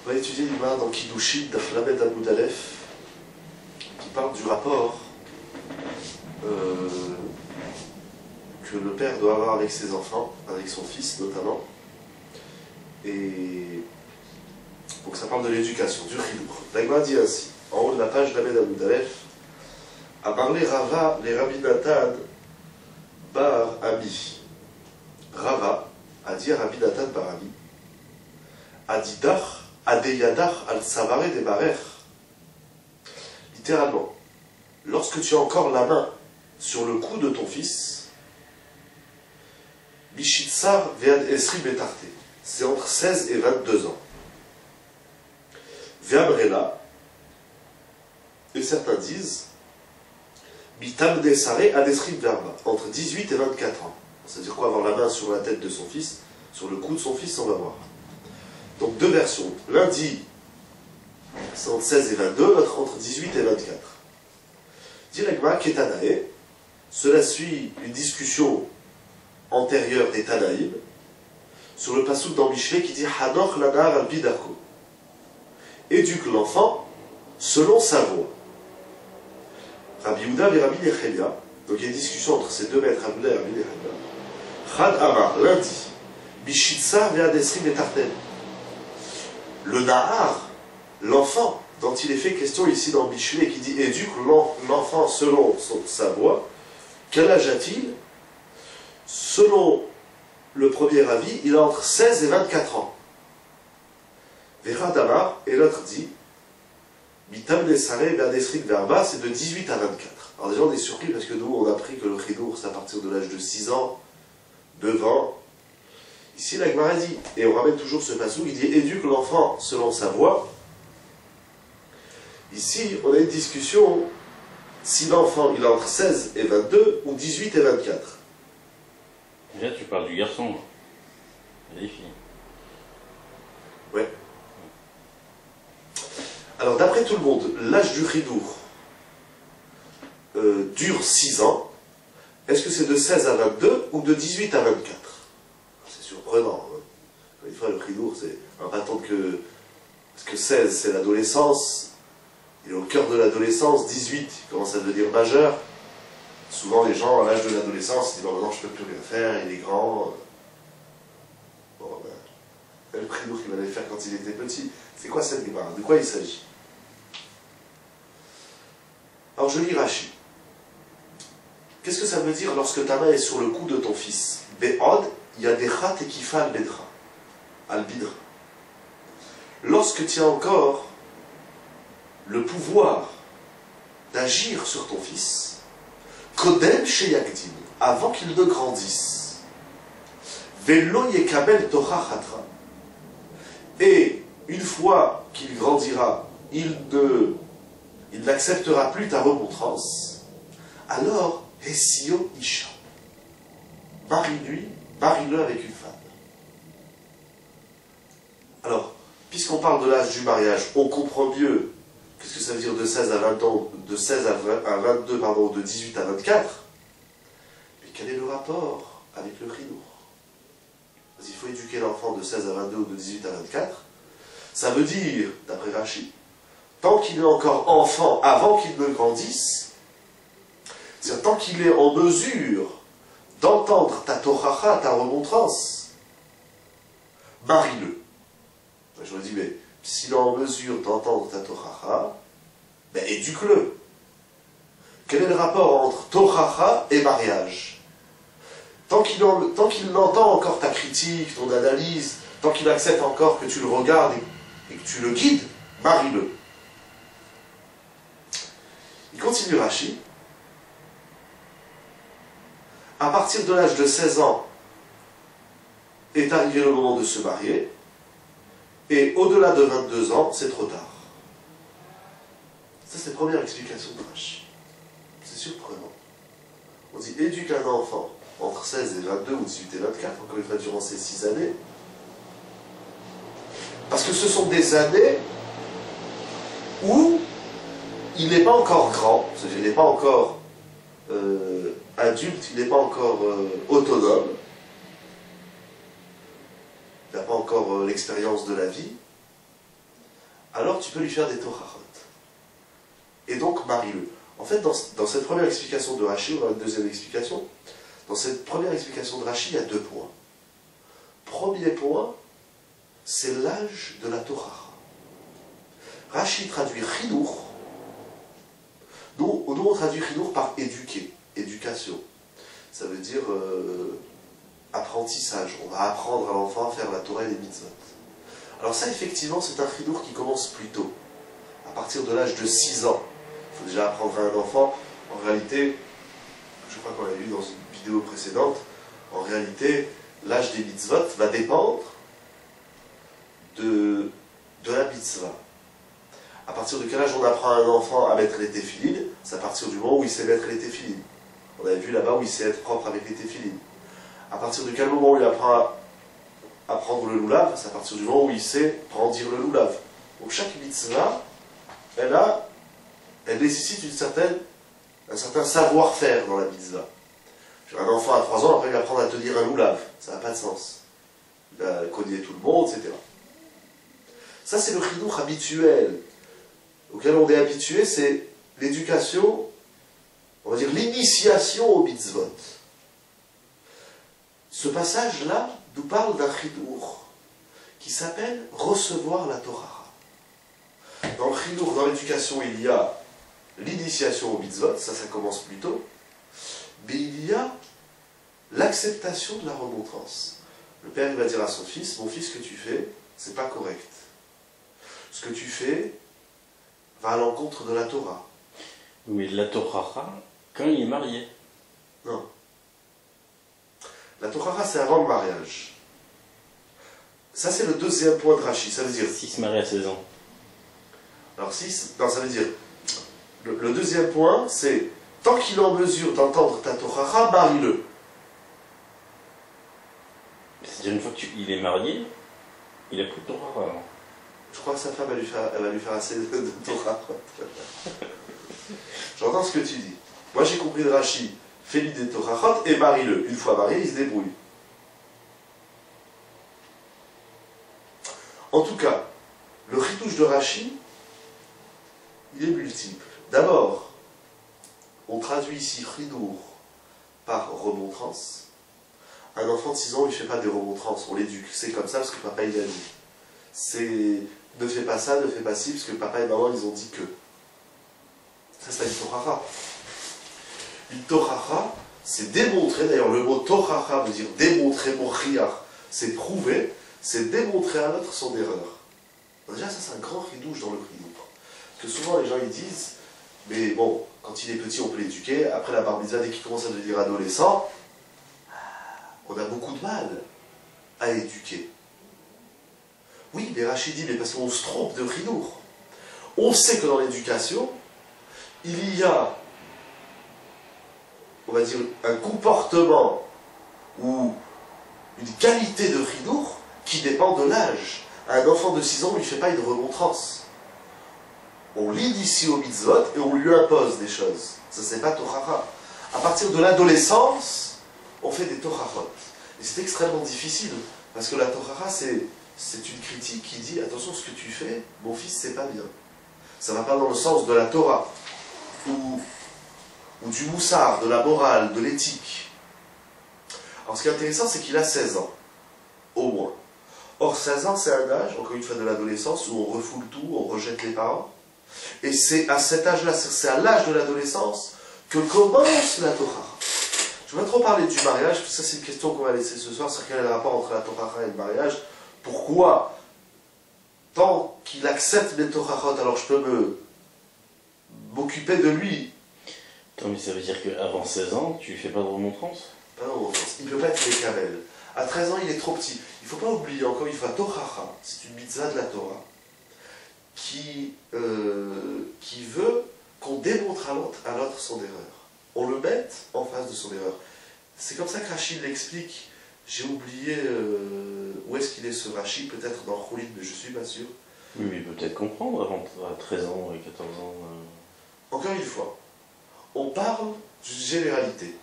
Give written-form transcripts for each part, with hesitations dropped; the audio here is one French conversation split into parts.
On va étudier l'Imam dans Kiddushin d'Aflamed Amoud Aleph, qui parle du rapport que le père doit avoir avec ses enfants, avec son fils notamment. Et donc ça parle de l'éducation, du chidour. L'Agma dit ainsi, en haut de la page d'Aflamed Amoud Aleph, a parlé Rava, les Rabbi Natan, Bar Ami. Rava a dit à Rabbi Natan Bar Ami, Adidach, Adeyadach al-Savare de Barer. Littéralement, lorsque tu as encore la main sur le cou de ton fils, Bishitsar vead Esri Betarte, c'est entre 16 et 22 ans. Veamrela, et certains disent, Bitam Desare Adesri Verba, entre 18 et 24 ans. C'est-à-dire quoi, avoir la main sur la tête de son fils, sur le cou de son fils, on va voir. Donc deux versions. L'un dit c'est entre 16 et 22, l'autre entre 18 et 24. Dit l'Agma Ketanae, cela suit une discussion antérieure des Tanaïm sur le passouk dans Michelet qui dit Hanoch Lanar al Pidarko. Éduque l'enfant selon sa voie. Rabbi Yehuda et Rabbi Nechemia, donc il y a une discussion entre ces deux maîtres, Rabbi Yehuda et Rabbi Nechemia. Chad Amar, lundi, Bishitsa ve'adesri betarten. Le Nahar, l'enfant, dont il est fait question ici dans Michelet, qui dit éduque l'enfant selon sa voie, quel âge a-t-il? Selon le premier avis, il a entre 16 et 24 ans. Vera Damar, et l'autre dit, Bitam Nesare Beadesri Verba, c'est de 18 à 24. Alors déjà on est surpris parce que nous on a appris que le chidour c'est à partir de l'âge de 6 ans, 9 ans. Ici, la Gemara dit, et on ramène toujours ce passage, il dit éduque l'enfant selon sa voie. Ici, on a une discussion si l'enfant il a entre 16 et 22 ou 18 et 24. Déjà, tu parles du garçon, pas des filles. Ouais. Alors, d'après tout le monde, l'âge du chidour dure 6 ans. Est-ce que c'est de 16 à 22 ou de 18 à 24? C'est surprenant. Hein. Une fois, le chidour, c'est un bâton que... Parce que 16, c'est l'adolescence. Il est au cœur de l'adolescence. 18, il commence à devenir majeur. Souvent, les gens, à l'âge de l'adolescence, ils disent « Maintenant, je ne peux plus rien faire, il est grand. » Bon, ben, le chidour qu'il allait faire quand il était petit. C'est quoi cette guimara? De quoi il s'agit? Alors, je lis Rashi. Qu'est-ce que ça veut dire lorsque ta main est sur le cou de ton fils? Be'od, yadechat ekifa al-bedra. Al-bidra. Lorsque tu as encore le pouvoir d'agir sur ton fils, kodem sheyagdim, avant qu'il ne grandisse, velo yekabel torah chatra, et une fois qu'il grandira, il n'acceptera plus ta remontrance, alors Hesio Isha, marie-le avec une femme. Alors, puisqu'on parle de l'âge du mariage, on comprend mieux qu'est-ce que ça veut dire de 16 à 20 ans, de 16 à 22, pardon, de 18 à 24. Mais quel est le rapport avec le chidour? Parce qu'il faut éduquer l'enfant de 16 à 22 ou de 18 à 24. Ça veut dire, d'après Rashi, tant qu'il est encore enfant, avant qu'il ne grandisse, c'est-à-dire tant qu'il est en mesure d'entendre ta toracha, ta remontrance, marie-le. Je me dis, mais s'il est en mesure d'entendre ta toracha, ben éduque-le. Quel est le rapport entre toracha et mariage? Tant qu'il entend encore ta critique, ton analyse, tant qu'il accepte encore que tu le regardes et que tu le guides, marie-le. Il continue Rashi. À partir de l'âge de 16 ans, est arrivé le moment de se marier, et au-delà de 22 ans, c'est trop tard. Ça, c'est la première explication de Rashi. C'est surprenant. On dit, éduque un enfant entre 16 et 22, ou 18 et 24, encore une fois, durant ces 6 années, parce que ce sont des années où il n'est pas encore grand, c'est-à-dire il n'est pas encore adulte, il n'est pas encore autonome, il n'a pas encore l'expérience de la vie, alors tu peux lui faire des torahot. Et donc, marie-le. En fait, dans cette première explication de Rashi, on a une deuxième explication. Dans cette première explication de Rashi, il y a 2 points. Premier point, c'est l'âge de la Torah. Rashi traduit chidour. Nous, on traduit chidour par éduquer, éducation. Ça veut dire apprentissage. On va apprendre à l'enfant à faire la Torah et les mitzvot. Alors ça, effectivement, c'est un chidour qui commence plus tôt. À partir de l'âge de 6 ans. Il faut déjà apprendre à un enfant. En réalité, je crois qu'on l'a vu dans une vidéo précédente, en réalité, l'âge des mitzvot va dépendre de la mitzvah. À partir de quel âge on apprend à un enfant à mettre les téphilines? C'est à partir du moment où il sait mettre les téphilines. On avait vu là-bas où il sait être propre avec les téphilines. À partir de quel moment il apprend à prendre le loulav? C'est à partir du moment où il sait brandir le loulav. Donc chaque mitzvah, elle nécessite un certain savoir-faire dans la mitzvah. Un enfant à 3 ans, après il va apprendre à tenir un loulav. Ça n'a pas de sens. Il va cogner tout le monde, etc. Ça, c'est le chidouch habituel auquel on est habitué, c'est l'éducation, on va dire l'initiation au mitzvot. Ce passage-là nous parle d'un chidouch qui s'appelle recevoir la Torah. Dans le chidouch, dans l'éducation, il y a l'initiation au mitzvot, ça commence plus tôt, mais il y a l'acceptation de la remontrance. Le père il va dire à son fils, mon fils, ce que tu fais, c'est pas correct. Ce que tu fais va à l'encontre de la Torah. Oui, la Torah, quand il est marié. Non. La Torah, c'est avant le mariage. Ça, c'est le deuxième point de Rashi. Ça veut dire... S'il se marie à 16 ans. Alors, non, ça veut dire... Le deuxième point, c'est... Tant qu'il est en mesure d'entendre ta Torah, marie-le. C'est-à-dire, une fois qu'il est marié, il n'a plus de Torah avant. Je crois que sa femme, elle va lui faire assez de Torah. J'entends ce que tu dis. Moi, j'ai compris de Rashi. Fais-lui des Torahot et marie-le. Une fois marié, il se débrouille. En tout cas, le chidouche de Rashi, il est multiple. D'abord, on traduit ici chidour par remontrance. Un enfant de 6 ans, il ne fait pas des remontrances, on l'éduque. C'est comme ça parce que papa il a dit. C'est ne fais pas ça, ne fais pas ci, parce que papa et maman ils ont dit que. Ça c'est une torara. Une torara, c'est démontrer, d'ailleurs le mot torara veut dire démontrer, mochriar, c'est prouver, c'est démontrer à l'autre son erreur. Déjà ça c'est un grand ridouche dans le ridouche. Parce que souvent les gens ils disent, mais bon, quand il est petit on peut l'éduquer, après la bar mitzvah, dès qu'il commence à devenir adolescent, on a beaucoup de mal à éduquer. Oui, mais Rachid dit, mais parce qu'on se trompe de Ridour. On sait que dans l'éducation, il y a, on va dire, un comportement ou une qualité de Ridour qui dépend de l'âge. Un enfant de 6 ans, on ne lui fait pas une remontrance. On l'initie au mitzvot et on lui impose des choses. Ça, c'est pas Torah. À partir de l'adolescence, on fait des Torahot. Et c'est extrêmement difficile, parce que la Torah, c'est une critique qui dit, attention, ce que tu fais, mon fils, c'est pas bien. Ça ne va pas dans le sens de la Torah, ou du moussard, de la morale, de l'éthique. Alors ce qui est intéressant, c'est qu'il a 16 ans, au moins. Or, 16 ans, c'est un âge, encore une fois, de l'adolescence, où on refoule tout, on rejette les parents. Et c'est à cet âge-là, c'est à l'âge de l'adolescence, que commence la Torah. Je ne vais pas trop parler du mariage, parce que ça c'est une question qu'on va laisser ce soir, c'est quel est le rapport entre la Torah et le mariage. Pourquoi, tant qu'il accepte les Torahot, alors je peux m'occuper de lui. Attends, mais ça veut dire qu'avant 16 ans, tu fais pas de remontrance? Pas de remontrance, il ne peut pas être Mekabel. À 13 ans, il est trop petit. Il ne faut pas oublier, encore une fois, Torah, c'est une mitzvah de la Torah, qui veut qu'on démontre à l'autre son erreur. On le mette en face de son erreur. C'est comme ça que Rachid l'explique. J'ai oublié où est-ce qu'il est ce Rachid, peut-être dans Khoulit, mais je ne suis pas sûr. Oui, mais il peut peut-être comprendre avant 13 ans et 14 ans. Encore une fois, on parle d'une généralité.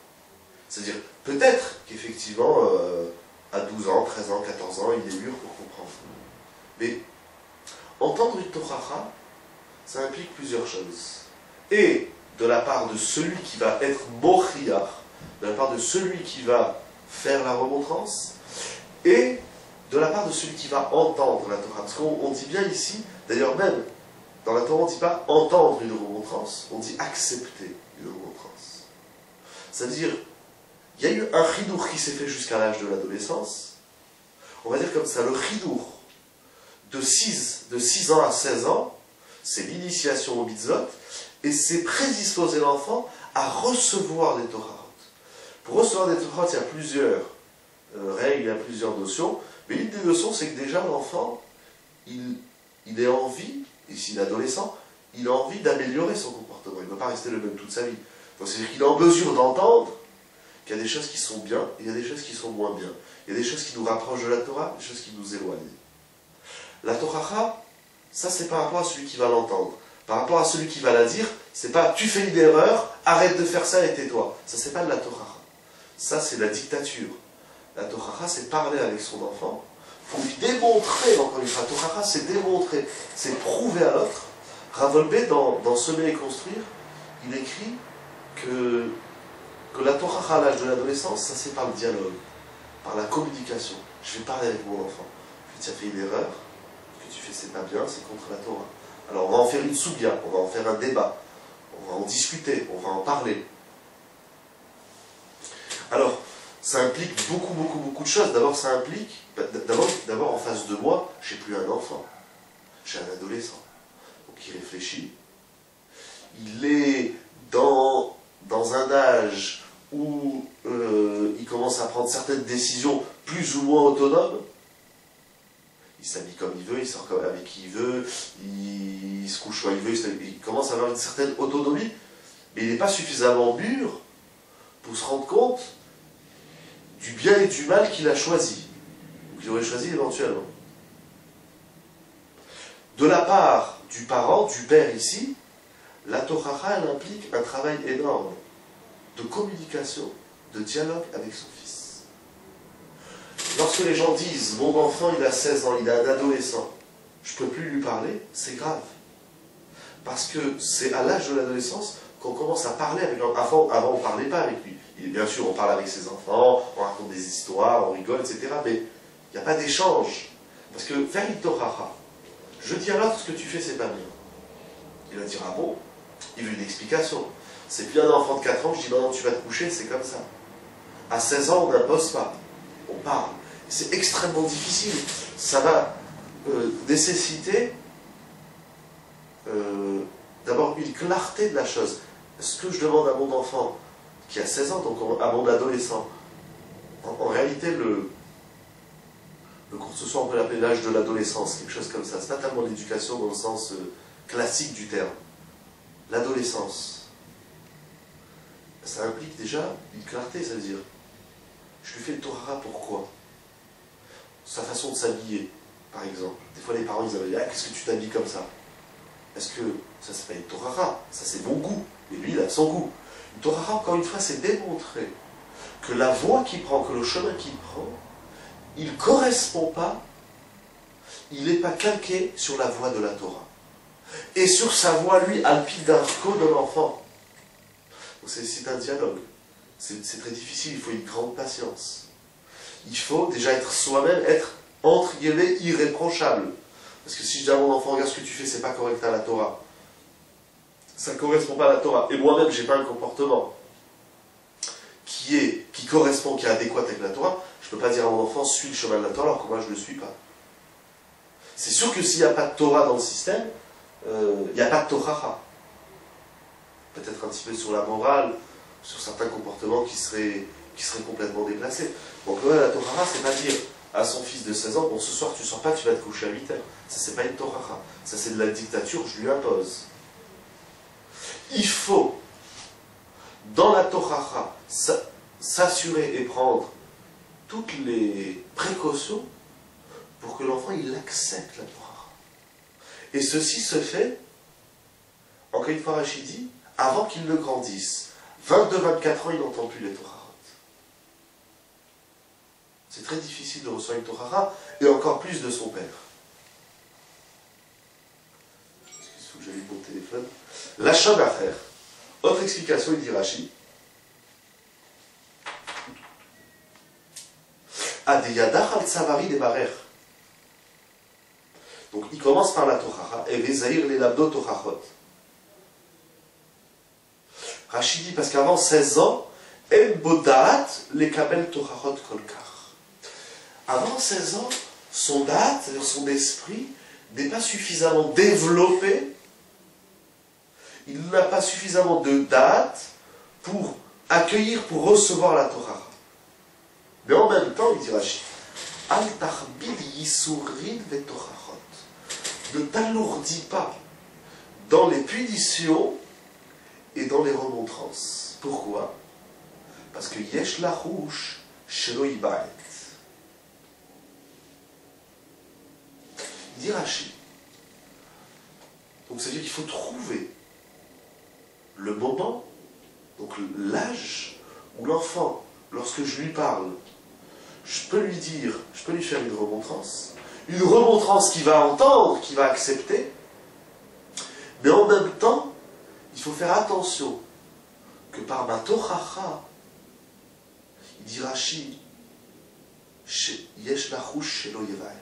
C'est-à-dire, peut-être qu'effectivement, à 12 ans, 13 ans, 14 ans, il est mûr pour comprendre. Mais entendre une Torah, ça implique plusieurs choses. Et de la part de celui qui va être Mochiach, de la part de celui qui va faire la remontrance, et de la part de celui qui va entendre la Torah. Parce qu'on dit bien ici, d'ailleurs même, dans la Torah on ne dit pas entendre une remontrance, on dit accepter une remontrance. C'est-à-dire, il y a eu un chidour qui s'est fait jusqu'à l'âge de l'adolescence. On va dire comme ça, le chidour de 6 ans à 16 ans, c'est l'initiation au mitzvot, et c'est prédisposer l'enfant à recevoir des Torahot. Pour recevoir des Torahot, il y a plusieurs règles, il y a plusieurs notions, mais l'une des notions, c'est que déjà l'enfant, il est envie, ici l'adolescent, il a envie d'améliorer son comportement, il ne va pas rester le même toute sa vie. Donc c'est-à-dire qu'il est en mesure d'entendre qu'il y a des choses qui sont bien, et il y a des choses qui sont moins bien. Il y a des choses qui nous rapprochent de la Torah, des choses qui nous éloignent. La Torah, ça c'est par rapport à celui qui va l'entendre. Par rapport à celui qui va la dire, c'est pas tu fais une erreur, arrête de faire ça et tais-toi. Ça c'est pas de la Torah. Ça c'est de la dictature. La Torah c'est parler avec son enfant. Il faut lui démontrer, encore une fois, la Torah c'est démontrer, c'est prouver à l'autre. Ravolbé dans Semer et construire, il écrit que la Torah à l'âge de l'adolescence, ça c'est par le dialogue, par la communication. Je vais parler avec mon enfant. Je lui dis, tu as fait une erreur, ce que tu fais c'est pas bien, c'est contre la Torah. Alors on va en faire une soubia, on va en faire un débat, on va en discuter, on va en parler. Alors, ça implique beaucoup de choses. D'abord, ça implique, d'abord en face de moi, j'ai plus un enfant, j'ai un adolescent. Donc il réfléchit, il est dans un âge où il commence à prendre certaines décisions plus ou moins autonomes. Il s'habille comme il veut, il sort avec qui il veut, il se couche quand il veut, il commence à avoir une certaine autonomie, mais il n'est pas suffisamment mûr pour se rendre compte du bien et du mal qu'il a choisi, ou qu'il aurait choisi éventuellement. De la part du parent, du père ici, la Torah, elle implique un travail énorme de communication, de dialogue avec son fils. Lorsque les gens disent « mon enfant il a 16 ans, il est un adolescent, je ne peux plus lui parler », c'est grave. Parce que c'est à l'âge de l'adolescence qu'on commence à parler avec lui. Avant on ne parlait pas avec lui. Et bien sûr, on parle avec ses enfants, on raconte des histoires, on rigole, etc. Mais il n'y a pas d'échange. Parce que faire une Torah, je dis à l'autre ce que tu fais, c'est pas bien. Il va dire « ah bon ?» Il veut une explication. C'est plus un enfant de 4 ans, je dis « non, tu vas te coucher, c'est comme ça ». À 16 ans, on n'impose pas. On parle. C'est extrêmement difficile. Ça va nécessiter d'abord une clarté de la chose. Ce que je demande à mon enfant qui a 16 ans, donc à mon adolescent, en réalité, le cours de ce soir, on peut l'appeler l'âge de l'adolescence, quelque chose comme ça. C'est pas tellement l'éducation dans le sens classique du terme. L'adolescence, ça implique déjà une clarté, ça veut dire, je lui fais le Torah pourquoi? Sa façon de s'habiller, par exemple. Des fois, les parents, ils avaient dit, ah, qu'est-ce que tu t'habilles comme ça? Est-ce que ça s'appelle une Torah? Ça, c'est mon goût. Et lui, il a son goût. Une Torah, encore une fois, c'est démontrer que la voie qu'il prend, que le chemin qu'il prend, il ne correspond pas, il n'est pas calqué sur la voie de la Torah. Et sur sa voie, lui, alpine d'un code de l'enfant. C'est un dialogue. C'est très difficile, il faut une grande patience. Il faut déjà être soi-même, être, entre guillemets, irréprochable. Parce que si je dis à mon enfant, regarde ce que tu fais, c'est pas correct à la Torah. Ça ne correspond pas à la Torah. Et moi-même, je n'ai pas un comportement qui correspond, qui est adéquat avec la Torah. Je ne peux pas dire à mon enfant, suis le chemin de la Torah, alors que moi, je ne le suis pas. C'est sûr que s'il n'y a pas de Torah dans le système, il n'y a pas de Torah. Peut-être un petit peu sur la morale, sur certains comportements qui seraient complètement déplacés. Donc la Torah, c'est pas dire à son fils de 16 ans, bon ce soir tu sors pas, tu vas te coucher à 8 heures. Ça c'est pas une Torah. Ça c'est de la dictature, je lui impose. Il faut, dans la Torah, s'assurer et prendre toutes les précautions pour que l'enfant il accepte la Torah. Et ceci se fait, encore une fois Rachid dit, avant qu'il ne grandisse. 22-24 ans, il n'entend plus les Torahot. C'est très difficile de recevoir une Torah, et encore plus de son père. L'achat d'affaires. Autre explication, il dit Rashi. Adeyadach al tsavari de barer. Donc il commence par la tochacha, et vezaïr les labdo tochachot. Rashi dit parce qu'avant 16 ans, en bodat les kabel tochachot kolkar. Avant 16 ans, son date, c'est-à-dire son esprit, n'est pas suffisamment développé. Il n'a pas suffisamment de date pour accueillir, pour recevoir la Torah. Mais en même temps, il dit Rashi, Al tachbil yisurin vetorachot. Ne t'alourdis pas dans les punitions et dans les remontrances. Pourquoi? Parce que yesh larouche shelo ibaet. Il dit Rashi. Donc ça veut dire qu'il faut trouver le moment, donc l'âge où l'enfant, lorsque je lui parle, je peux lui dire, je peux lui faire une remontrance qu'il va entendre, qu'il va accepter, mais en même temps, il faut faire attention que par ma tochacha, il dit Rashi, yesh lachush shelo yevaet.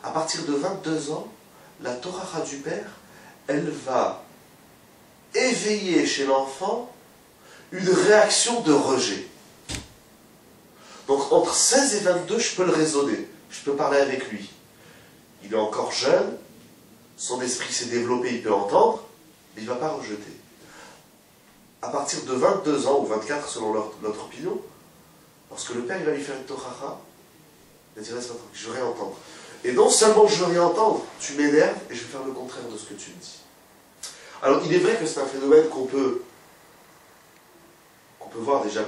À partir de 22 ans, la tochacha du père, elle va éveiller chez l'enfant une réaction de rejet. Donc entre 16 et 22, je peux le raisonner, je peux parler avec lui. Il est encore jeune, son esprit s'est développé, il peut entendre, mais il ne va pas rejeter. À partir de 22 ans, ou 24 selon notre opinion, lorsque le père il va lui faire une tochacha, il va dire, laisse-moi tranquille, je veux rien entendre. Et non seulement je veux rien entendre, tu m'énerves et je vais faire le contraire de ce que tu me dis. Alors il est vrai que c'est un phénomène qu'on peut voir déjà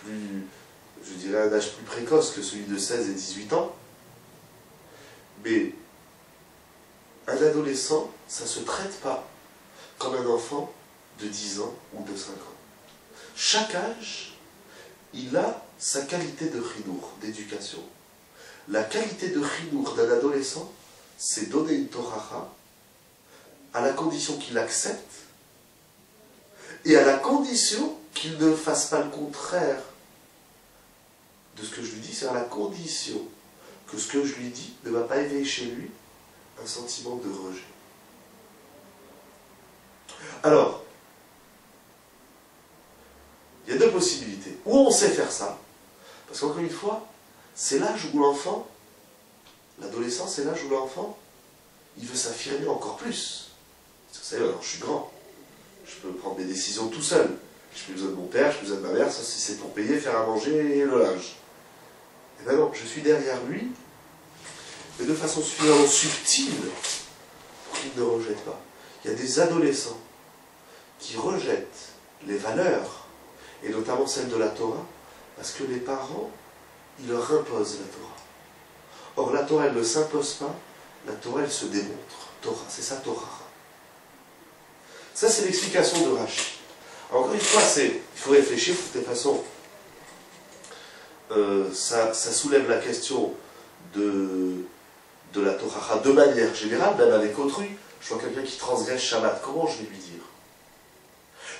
plus, je dirais un âge plus précoce que celui de 16 et 18 ans, mais un adolescent, ça ne se traite pas comme un enfant de 10 ans ou de 5 ans. Chaque âge, il a sa qualité de chinour, d'éducation. La qualité de chinour d'un adolescent, c'est donner une toracha à la condition qu'il accepte et à la condition qu'il ne fasse pas le contraire de ce que je lui dis, c'est à la condition que ce que je lui dis ne va pas éveiller chez lui un sentiment de rejet. Alors, il y a deux possibilités. Ou on sait faire ça, parce qu'encore une fois, c'est l'âge où l'enfant, l'adolescent, c'est l'âge où l'enfant, il veut s'affirmer encore plus. Parce que vous savez, alors je suis grand, je peux prendre mes décisions tout seul. Je n'ai plus besoin de mon père, je n'ai plus besoin de ma mère, ça c'est pour payer, faire à manger et le linge. Et bien non, je suis derrière lui, mais de façon suffisamment subtile pour qu'il ne rejette pas. Il y a des adolescents qui rejettent les valeurs, et notamment celles de la Torah, parce que les parents, ils leur imposent la Torah. Or, la Torah, elle ne s'impose pas, la Torah, elle se démontre. Torah, c'est ça, Torah. Ça, c'est l'explication de Rashi. Alors, encore une fois, il faut réfléchir, de toute façon, ça soulève la question de la Torah de manière générale, même avec autrui. Je vois quelqu'un qui transgresse Shabbat, comment je vais lui dire?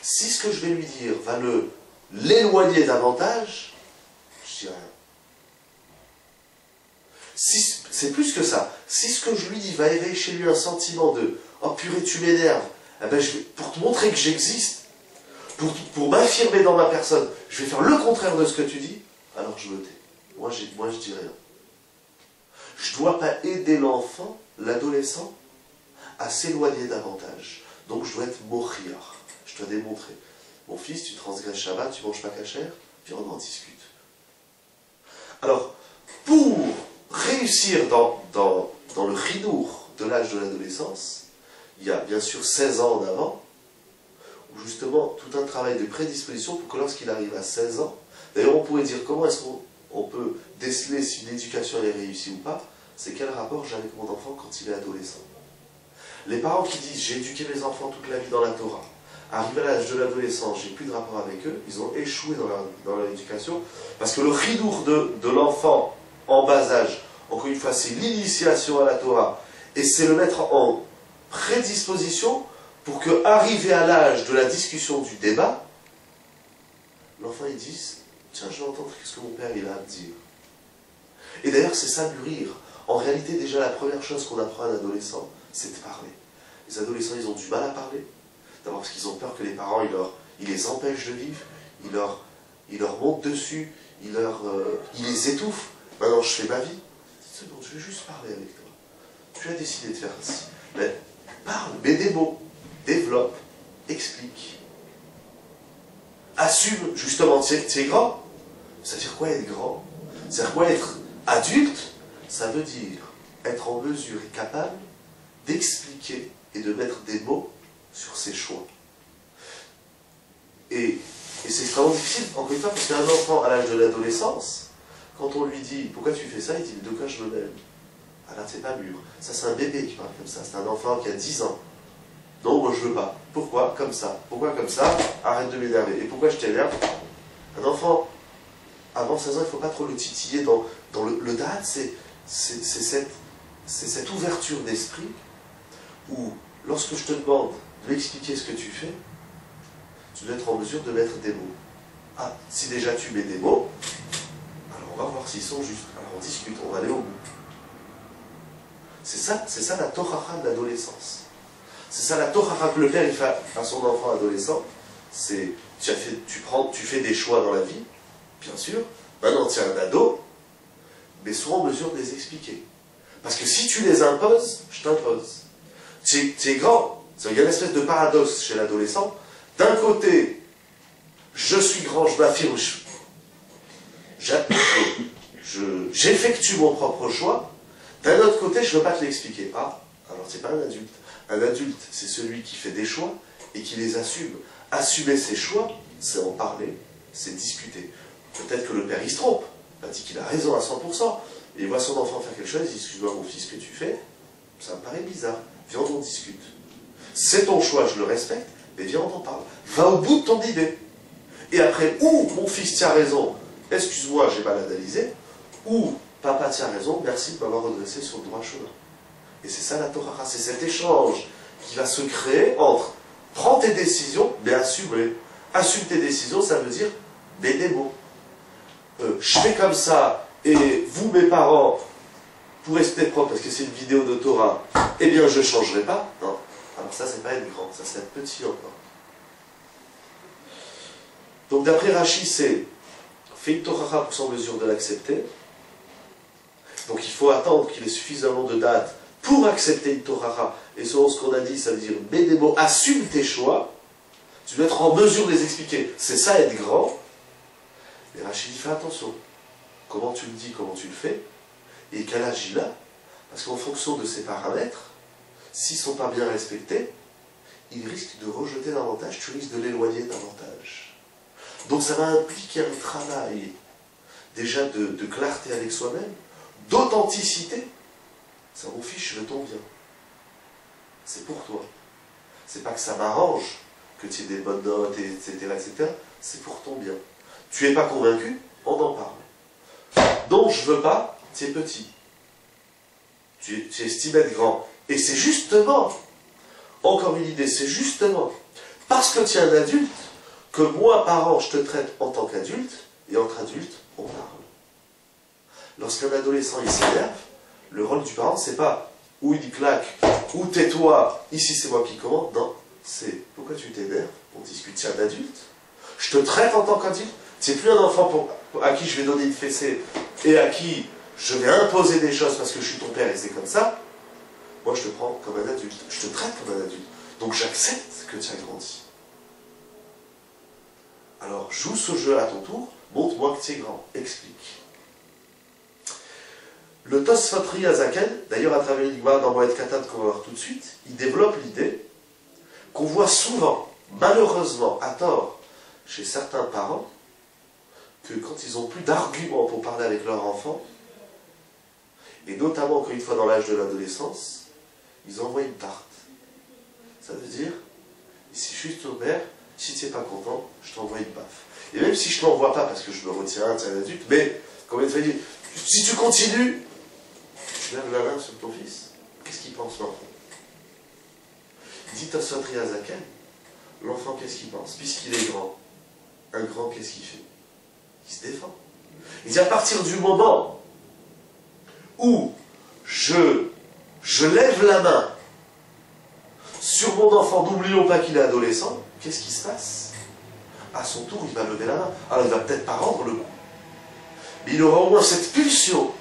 Si ce que je vais lui dire va l'éloigner davantage, je dis rien. Si, c'est plus que ça. Si ce que je lui dis va éveiller chez lui un sentiment de « Oh purée, tu m'énerves », eh ben, pour te montrer que j'existe, pour m'affirmer dans ma personne, je vais faire le contraire de ce que tu dis, alors je me tais. Moi, je dis rien. Je ne dois pas aider l'enfant, l'adolescent, à s'éloigner davantage. Donc je dois être mochiar. Je dois démontrer. Mon fils, tu transgresses Shabbat, tu manges pas kasher, puis on en discute. Alors, pour réussir dans le chinour de l'âge de l'adolescence, il y a bien sûr 16 ans en avant, où justement tout un travail de prédisposition pour que lorsqu'il arrive à 16 ans, d'ailleurs on pourrait dire comment est-ce qu'on peut déceler si une éducation est réussie ou pas, c'est quel rapport j'ai avec mon enfant quand il est adolescent. Les parents qui disent j'ai éduqué mes enfants toute la vie dans la Torah, arrivé à l'âge de l'adolescence, j'ai plus de rapport avec eux, ils ont échoué dans leur éducation, parce que le chinour de l'enfant en bas âge, encore une fois, c'est l'initiation à la Torah, et c'est le mettre en prédisposition pour que, arrivé à l'âge de la discussion du débat, l'enfant il dise, tiens, je vais entendre ce que mon père il a à me dire. Et d'ailleurs, c'est ça mûrir. En réalité, déjà, la première chose qu'on apprend à un adolescent, c'est de parler. Les adolescents, ils ont du mal à parler. D'abord parce qu'ils ont peur que les parents, ils les empêchent de vivre, ils leur montent dessus, ils les étouffent. Maintenant, je fais ma vie. C'est bon, je vais juste parler avec toi. Tu as décidé de faire ainsi. Mais parle, mets des mots, développe, explique. Assume, justement, tu es grand. Ça veut dire quoi être grand? Ça veut dire quoi être adulte? Ça veut dire être en mesure et capable d'expliquer et de mettre des mots sur ses choix. Et c'est extrêmement difficile, encore une fois, parce qu'un enfant à l'âge de l'adolescence, quand on lui dit « Pourquoi tu fais ça ?», il dit « De quoi je me mêle ?» Ah là, c'est pas mûr. Ça, c'est un bébé qui parle comme ça. C'est un enfant qui a 10 ans. Non, moi, je veux pas. Pourquoi comme ça? Pourquoi comme ça? Arrête de m'énerver. Et pourquoi je t'énerve? Un enfant, avant 16 ans, il ne faut pas trop le titiller. Dans le dad, c'est cette ouverture d'esprit où, lorsque je te demande de m'expliquer ce que tu fais, tu dois être en mesure de mettre des mots. Ah, si déjà tu mets des mots, alors on va voir s'ils sont justes. Alors on discute, on va aller au bout. C'est ça la torara de l'adolescence. C'est ça la torara que le père il fait à son enfant adolescent. C'est, tu fais des choix dans la vie, bien sûr. Maintenant tu es un ado, mais sois en mesure de les expliquer. Parce que si tu les imposes, je t'impose. Tu es grand. Il y a une espèce de paradoxe chez l'adolescent. D'un côté, je suis grand, je m'affirme, j'effectue mon propre choix. D'un autre côté, je ne veux pas te l'expliquer. Ah, alors c'est pas un adulte. Un adulte, c'est celui qui fait des choix et qui les assume. Assumer ses choix, c'est en parler, c'est discuter. Peut-être que le père, il se trompe. Il dit qu'il a raison à 100%. Et il voit son enfant faire quelque chose, il dit, excuse-moi mon fils, ce que tu fais, ça me paraît bizarre. Viens, on en discute. C'est ton choix, je le respecte, mais viens, on en parle. Va au bout de ton idée. Et après, ou mon fils, tu as raison, excuse-moi, j'ai mal analysé, ou papa, tu as raison, merci de m'avoir redressé sur le droit chemin. Et c'est ça la Torah, c'est cet échange qui va se créer entre prends tes décisions, mais assume-les. Assume tes décisions, ça veut dire mets des mots. Je fais comme ça, et vous, mes parents, pour rester propre, parce que c'est une vidéo de Torah, eh bien, je ne changerai pas. Non. Alors ça, c'est pas être grand, ça, c'est être petit encore. Donc, d'après Rashi, c'est fais une Torah pour s'en mesure de l'accepter. Donc, il faut attendre qu'il ait suffisamment de dates pour accepter une Torah. Et selon ce qu'on a dit, ça veut dire mets des mots, assume tes choix. Tu dois être en mesure de les expliquer. C'est ça, être grand. Et Rashi dit fais attention. Comment tu le dis, comment tu le fais, et quel âge il a, parce qu'en fonction de ces paramètres, s'ils ne sont pas bien respectés, il risque de rejeter davantage, tu risques de l'éloigner davantage. Donc ça va impliquer un travail, déjà de clarté avec soi-même, d'authenticité. Ça m'en fiche, je veux ton bien. C'est pour toi. C'est pas que ça m'arrange, que tu aies des bonnes notes, etc., etc. C'est pour ton bien. Tu n'es pas convaincu, on en parle. Donc je veux pas, tu es petit. Tu estimes être grand. Et c'est justement, encore une idée, c'est justement parce que tu es un adulte que moi, parent, je te traite en tant qu'adulte, et entre adultes, on parle. Lorsqu'un adolescent il s'énerve, le rôle du parent, c'est pas ou il claque, ou tais-toi, ici c'est moi qui commande. Non, c'est pourquoi tu t'énerves, on discute, tu es un adulte. Je te traite en tant qu'adulte. Tu n'es plus un enfant à qui je vais donner une fessée et à qui je vais imposer des choses parce que je suis ton père et c'est comme ça. Moi, je te prends comme un adulte. Je te traite comme un adulte. Donc, j'accepte que tu as grandi. Alors, joue ce jeu à ton tour. Montre-moi que tu es grand. Explique. Le Tosfot Azaken, d'ailleurs, à travers l'Igma dans Moed Katan qu'on va voir tout de suite, il développe l'idée qu'on voit souvent, malheureusement, à tort, chez certains parents, que quand ils n'ont plus d'arguments pour parler avec leur enfant, et notamment encore une fois dans l'âge de l'adolescence, ils envoient une tarte. Ça veut dire, si je suis ton père, si tu n'es pas content, je t'envoie une baffe. Et même si je ne t'envoie pas parce que je me retiens, tu es un adulte, mais comme il te dit, si tu continues, tu lèves la main sur ton fils. Qu'est-ce qu'il pense l'enfant? Il dit Tosfot Riazaken, l'enfant qu'est-ce qu'il pense? Puisqu'il est grand, un grand qu'est-ce qu'il fait? Il se défend. Il dit à partir du moment où je lève la main sur mon enfant, n'oublions pas qu'il est adolescent, qu'est-ce qui se passe? À son tour, il va lever la main. Alors il va peut-être pas rendre le coup. Mais il aura au moins cette pulsion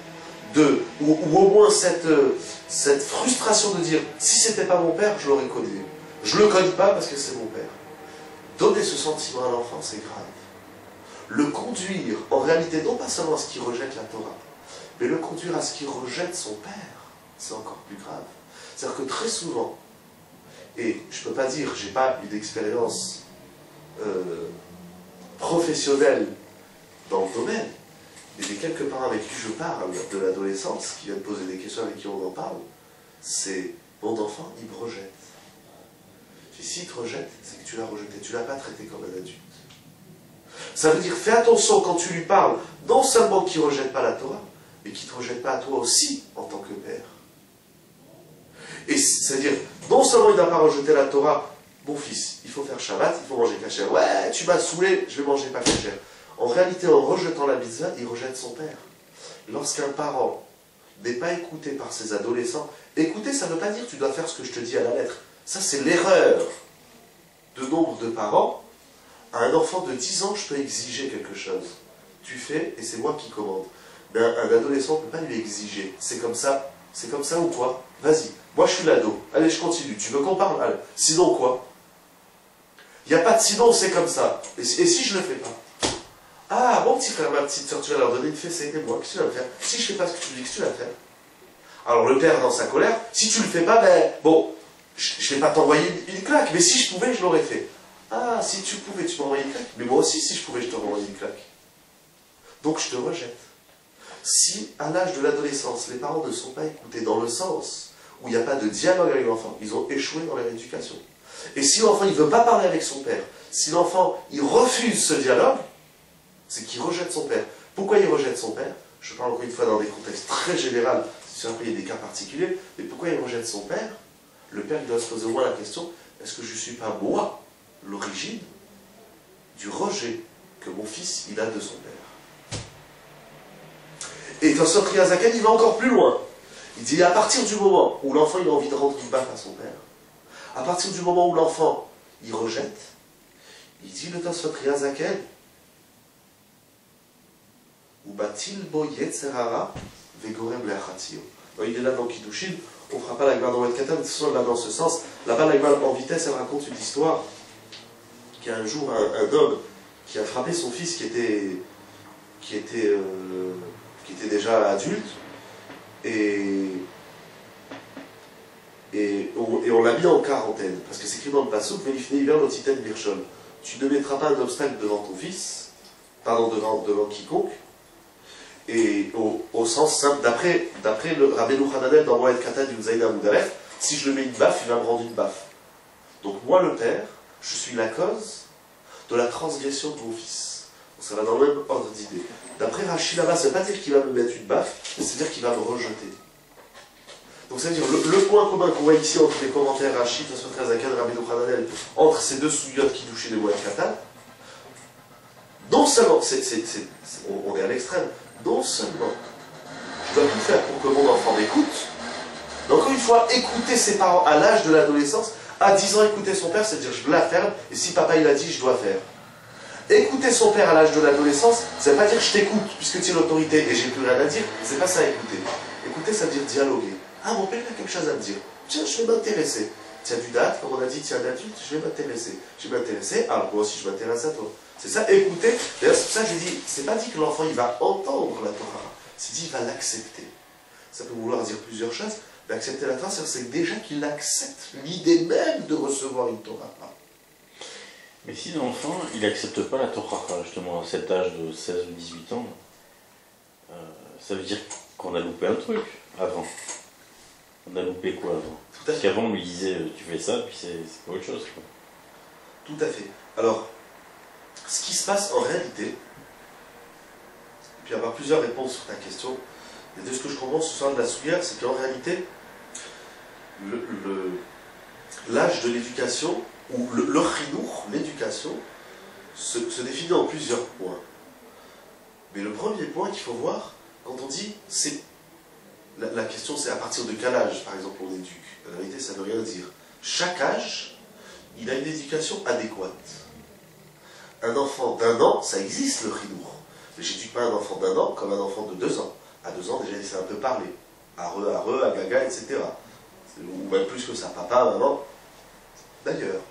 ou au moins cette frustration de dire si c'était pas mon père, je l'aurais connu. Je le connais pas parce que c'est mon père. Donner ce sentiment à l'enfant, c'est grave. Le conduire, en réalité, non pas seulement à ce qu'il rejette la Torah, mais le conduire à ce qu'il rejette son père, c'est encore plus grave. C'est-à-dire que très souvent, et je ne peux pas dire, je n'ai pas eu d'expérience professionnelle dans le domaine, mais des quelques parents avec qui je parle de l'adolescence, qui viennent poser des questions avec qui on en parle, c'est mon enfant, il me rejette. Et s'il te rejette, c'est que tu l'as rejeté, tu ne l'as pas traité comme un adulte. Ça veut dire, fais attention quand tu lui parles, non seulement qu'il ne rejette pas la Torah, mais qu'il ne te rejette pas à toi aussi en tant que père. Et c'est-à-dire, non seulement il n'a pas rejeté la Torah, mon fils, il faut faire Shabbat, il faut manger kasher. Ouais, tu m'as saoulé, je vais manger pas kasher. En réalité, en rejetant la mitzvah, il rejette son père. Lorsqu'un parent n'est pas écouté par ses adolescents, écouter, ça ne veut pas dire tu dois faire ce que je te dis à la lettre. Ça, c'est l'erreur de nombre de parents. À un enfant de 10 ans, je peux exiger quelque chose. Tu fais, et c'est moi qui commande. Mais un adolescent ne peut pas lui exiger. C'est comme ça ou quoi? Vas-y. Moi, je suis l'ado. Allez, je continue. Tu veux qu'on parle? Allez. Sinon quoi? Il n'y a pas de sinon, c'est comme ça. Et si je ne le fais pas? Ah, mon petit frère, ma petite soeur, tu vas leur donner une fessée. Et moi, qu'est-ce que tu vas me faire? Si je ne fais pas ce que tu dis, qu'est-ce que tu vas faire? Alors, le père, dans sa colère, si tu ne le fais pas, ben, bon, je ne vais pas t'envoyer une claque. Mais si je pouvais, je l'aurais fait. Ah, si tu pouvais, tu m'envoyais une claque. Mais moi aussi, si je pouvais, je t'aurais envoyé une claque. Donc, je te rejette. Si, à l'âge de l'adolescence, les parents ne sont pas écoutés dans le sens où il n'y a pas de dialogue avec l'enfant, ils ont échoué dans leur éducation. Et si l'enfant, il ne veut pas parler avec son père, si l'enfant, il refuse ce dialogue, c'est qu'il rejette son père. Pourquoi il rejette son père? Je parle encore une fois dans des contextes très généraux, c'est sûr qu'il y a des cas particuliers, mais pourquoi il rejette son père? Le père, il doit se poser au moins la question, est-ce que je ne suis pas moi l'origine du rejet que mon fils, il a de son père? Et dans ce Riazaken, il va encore plus loin. Il dit, à partir du moment où l'enfant il a envie de rendre du baf à son père, à partir du moment où l'enfant il rejette, il dit le Tosfot Riazaken, ou batil bo yetzerara vegorem leachatio. Il est là dans Kiddushin, on ne fera pas la Gemara dans Moed Katan, mais ce là dans ce sens. Là-bas, la Gemara en vitesse, elle raconte une histoire qu'il y a un jour un homme qui a frappé son fils qui était déjà adulte, et on l'a mis en quarantaine, parce que c'est écrit dans le Passouk, Velifnei Iver Lotiten Birshol. Tu ne mettras pas un obstacle devant ton fils, pardon, devant quiconque, et au sens simple, d'après le Rabbeinu Hananel dans Moed Katan du Zaïna Moudalef, si je le mets une baffe, il va me rendre une baffe. Donc moi, le père, je suis la cause de la transgression de mon fils. Ça va dans le même ordre d'idée. D'après Rachid là-bas, ça ne veut pas dire qu'il va me mettre une baffe, mais c'est-à-dire qu'il va me rejeter. Donc ça veut dire, le point commun qu'on voit ici entre les commentaires Rachid, Tosfot Riazaken, Rabbeinu Hananel, entre ces deux souillottes qui touchaient les Moed Katan, non seulement, on est à l'extrême, non seulement je dois tout faire pour que mon enfant m'écoute, mais encore une fois, écouter ses parents à l'âge de l'adolescence, à 10 ans, écouter son père, c'est-à-dire je la ferme, et si papa il a dit, je dois faire. Écouter son père à l'âge de l'adolescence, ça ne veut pas dire je t'écoute, puisque tu es l'autorité et j'ai plus rien à dire, c'est pas ça écouter. Écouter, ça veut dire dialoguer. Ah, mon père il a quelque chose à me dire, tiens, je vais m'intéresser. Tiens, du date, comme on a dit, tiens, d'adulte, je vais m'intéresser. Je vais m'intéresser, alors moi aussi je m'intéresse à toi. C'est ça, écouter. D'ailleurs, c'est pour ça que je dis, c'est pas dit que l'enfant il va entendre la Torah, c'est dit qu'il va l'accepter. Ça peut vouloir dire plusieurs choses, mais accepter la Torah, c'est déjà qu'il accepte l'idée même de recevoir une Torah. Mais si l'enfant, il n'accepte pas la Torah, justement, à cet âge de 16 ou 18 ans, ça veut dire qu'on a loupé un truc avant. On a loupé quoi avant? Parce qu'avant, on lui disait, tu fais ça, puis c'est pas autre chose, quoi. Tout à fait. Alors, ce qui se passe en réalité, et puis avoir plusieurs réponses sur ta question, et de ce que je comprends ce soir de la souillère, c'est qu'en réalité, l'âge de l'éducation, ou le chinour, l'éducation, se définit en plusieurs points. Mais le premier point qu'il faut voir, quand on dit, c'est la question c'est à partir de quel âge, par exemple, on éduque. En réalité, ça ne veut rien dire. Chaque âge, il a une éducation adéquate. Un enfant d'1 an, ça existe le chinour. Mais j'éduque pas un enfant d'1 an comme un enfant de 2 ans. À 2 ans, déjà, il sait un peu parler. Areux, à gaga, etc. Ou même plus que ça. Papa, maman. D'ailleurs,